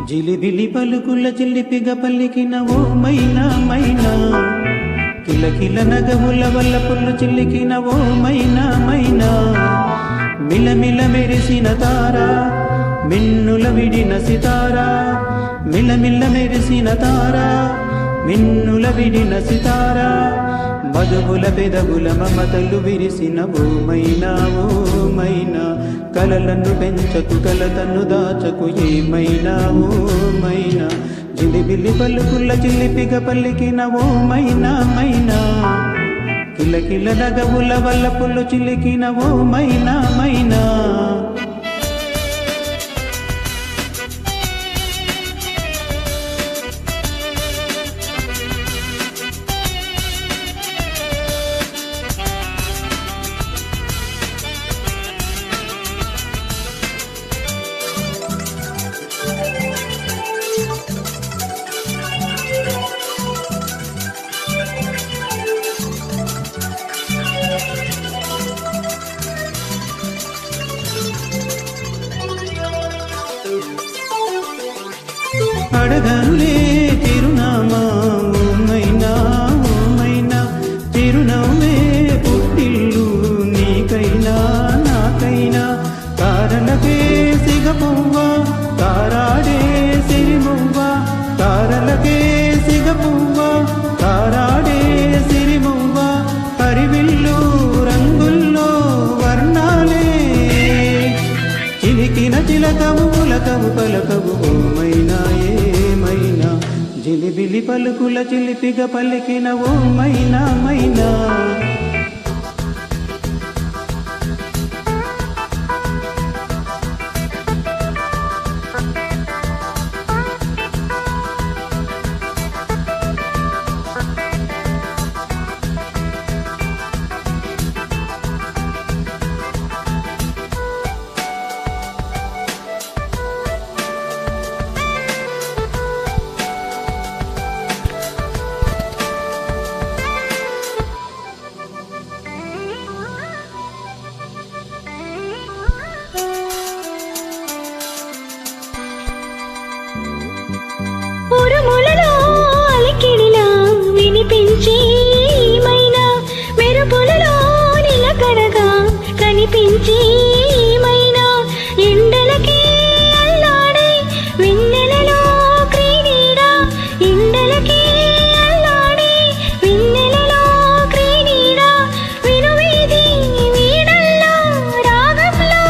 జిలిబిలి పలుకుల చిల్లిపిగ పల్లికిన ఓ మైనా మైనా, కిలకిల నగవుల వల్ల పుల్లు చిల్లికిన ఓ మైనా మైనా, మిలమిల మెరిసిన తారా మిన్నుల విడిన సితారా, మిలమిల మెరిసిన తారా మిన్నుల విడిన సితారా, మధువుల పెదవుల మమతలు విరిసిన ఓ మైనా ఓ మైనా, కలలను పెంచకు కలతను దాచకు ఏమైనా ఓ మైనా, జిలిబిలి పలుకుల చిల్లిపిగ పల్లికిన ఓ మైనా మైనా, కిలకిల నగవుల వల్ల పుల్లు చిలికిన ఓ మైనా మైనా. అడగనులే చిరునామా ఓ మైనా ఓ మైనా, చిరునవ్వే పుట్టిల్లు నీకైనా నాకైనా, తారలకే సిగపువ్వా తారాడే సిరిమువ్వా, తారలకే సిగపువ్వా తారాడే సిరిమువ్వా, హరివిల్లు రంగుల్లో వర్ణాలే, చిలికిన చిలకవు పులకవు పలకవు ఓ మైనా ఏమైనా, జిలిబిలి పలుకుల చిలిపిగ పలికిన ఓ మైనా మైనా. ఉరుములలో అలికిడిలా వినిపించే మైనా, మెరుపులలో నిలకడగా కనిపించే మైనా, ఎండలకే అల్లాడే వెన్నెలలో క్రీడా, ఎండలకే అల్లాడే వెన్నెలలో క్రీడా, వినువీధి వీడల్లో రాగంలో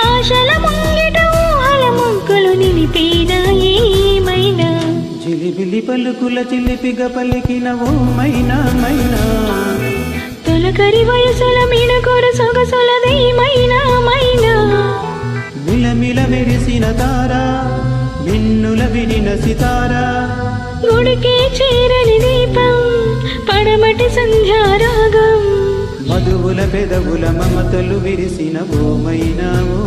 ఆశల ముంగిట ఊహల ముగ్గులు నిలిపేనా ఏమైనా, జిలిబిలి పలుకుల చిలిపిగ పలికిన ఓ మైనా మైనా, తొలకరి వయసుల మిణుగురు సొగసులది మైనా మైనా, మిలమిల మెరిసిన తారా మిన్నుల విడిన సితారా, గుడికే చేరని దీపం పడమటి సంధ్యారాగం, మధువుల పెదవుల మమతలు విరిసిన ఓ మైనా ఓ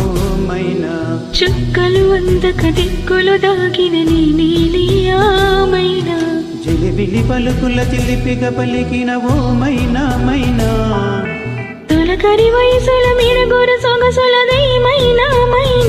మైనా, చుక్కలు అందక దిక్కులు దాగిన నీ నీలియామైనా, జిలిబిలి పలుకుల చిలిపిగ పలికిన ఓ మైనా మైనా, తొలకరి వయసుల మిణుగురు సొగసులది మైనా మైనా.